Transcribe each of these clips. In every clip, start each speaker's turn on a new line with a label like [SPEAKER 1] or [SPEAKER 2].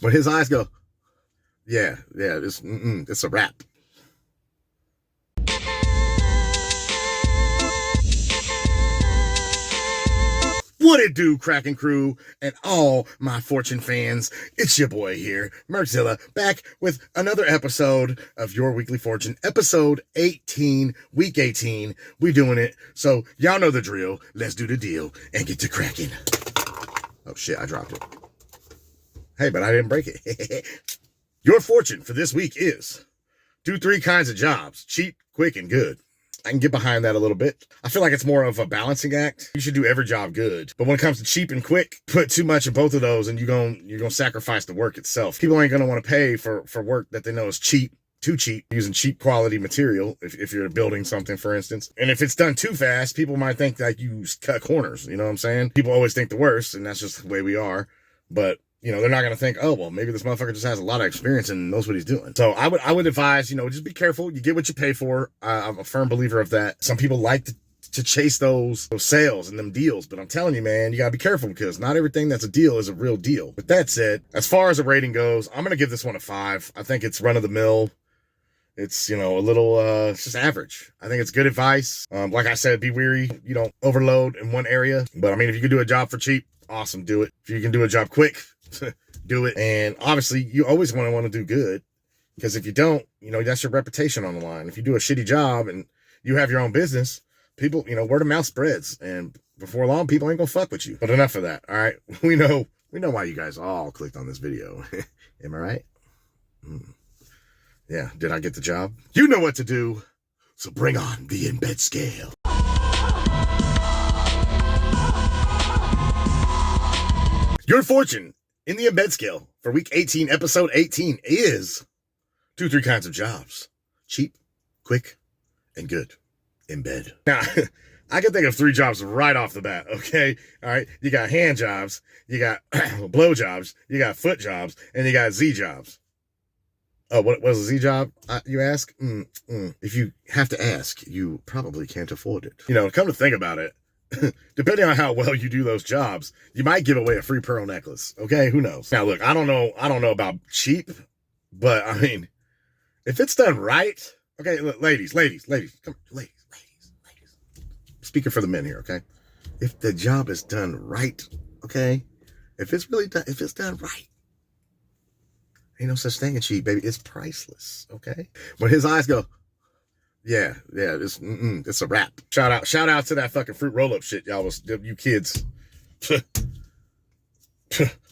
[SPEAKER 1] When his eyes go, yeah, it's a wrap. What it do, Kraken crew, and all my Fortune fans? It's your boy here, Murkzilla, back with another episode of Your Weekly Fortune, episode 18, week 18. We doing it, so y'all know the drill. Let's do the deal and get to cracking. Oh shit, I dropped it. Hey, but I didn't break it. Your fortune for this week is do 3 kinds of jobs: cheap, quick, and good. I can get behind that a little bit. I feel like it's more of a balancing act. You should do every job good. But when it comes to cheap and quick, put too much in both of those and you're gonna sacrifice the work itself. People ain't gonna want to pay for work that they know is cheap, too cheap, using cheap quality material if you're building something, for instance. And if it's done too fast, people might think like you cut corners, you know what I'm saying? People always think the worst, and that's just the way we are. But you know, they're not going to think, oh, well, maybe this motherfucker just has a lot of experience and knows what he's doing. So I would advise, you know, just be careful. You get what you pay for. I'm a firm believer of that. Some people like to chase those sales and them deals, but I'm telling you, man, you got to be careful because not everything that's a deal is a real deal. With that said, as far as the rating goes, I'm going to give this one a 5. I think it's run of the mill. It's, you know, a little, it's just average. I think it's good advice. Like I said, be wary. You don't overload in one area. But I mean, if you can do a job for cheap, awesome, do it. If you can do a job quick, do it. And obviously you always want to do good, because if you don't, you know, that's your reputation on the line. If you do a shitty job and you have your own business, people, you know, word of mouth spreads, and before long people ain't gonna fuck with you. But enough of that. All right, we know why you guys all clicked on this video. Am I right? Yeah, did I get the job? You know what to do, so bring on the embed scale. Your fortune in the embed scale for week 18, episode 18 is do 3 kinds of jobs: cheap, quick, and good. Embed. Now, I can think of 3 jobs right off the bat, okay? All right, you got hand jobs, you got blow jobs, you got foot jobs, and you got Z jobs. Oh, what was a Z job, you ask? If you have to ask, you probably can't afford it. You know, come to think about it, depending on how well you do those jobs, you might give away a free pearl necklace. Okay, who knows? Now, look, I don't know about cheap, but I mean, if it's done right, okay, look, ladies, come, ladies. Speaking for the men here, okay? If the job is done right, okay, if it's done right, ain't no such thing as cheap, baby. It's priceless, okay? When his eyes go, yeah, it's a wrap. Shout out to that fucking fruit roll-up shit, y'all, you kids. I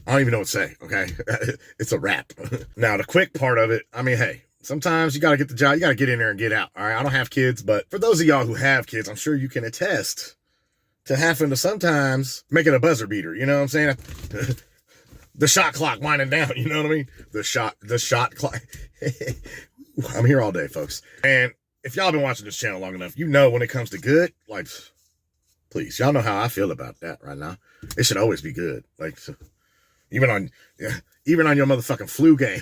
[SPEAKER 1] don't even know what to say, okay? It's a wrap. Now, the quick part of it, I mean, hey, sometimes you got to get the job. You got to get in there and get out, all right? I don't have kids, but for those of y'all who have kids, I'm sure you can attest to having to sometimes make it a buzzer beater, you know what I'm saying? The shot clock winding down, you know what I mean? The shot clock. I'm here all day, folks. And if y'all been watching this channel long enough, you know when it comes to good, like, please, y'all know how I feel about that right now. It should always be good. Like, even on your motherfucking flu game,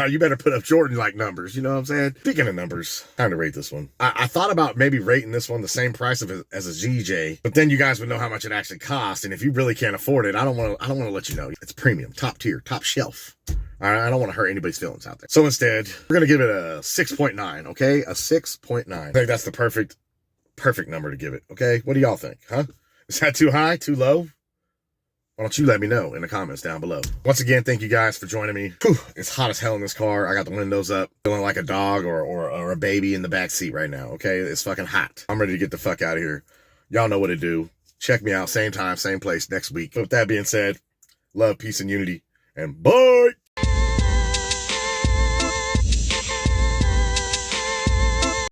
[SPEAKER 1] you better put up Jordan-like numbers, you know what I'm saying? Speaking of numbers, time to rate this one. I thought about maybe rating this one the same price as a GJ, but then you guys would know how much it actually costs, and if you really can't afford it, I don't want to let you know. It's premium, top tier, top shelf. All right, I don't want to hurt anybody's feelings out there. So instead, we're going to give it a 6.9, okay? A 6.9. I think that's the perfect number to give it, okay? What do y'all think, huh? Is that too high, too low? Why don't you let me know in the comments down below. Once again, thank you guys for joining me. Whew, it's hot as hell in this car. I got the windows up, feeling like a dog or a baby in the back seat right now, okay? It's fucking hot. I'm ready to get the fuck out of here. Y'all know what to do. Check me out, same time, same place next week. But with that being said, love, peace, and unity, and bye!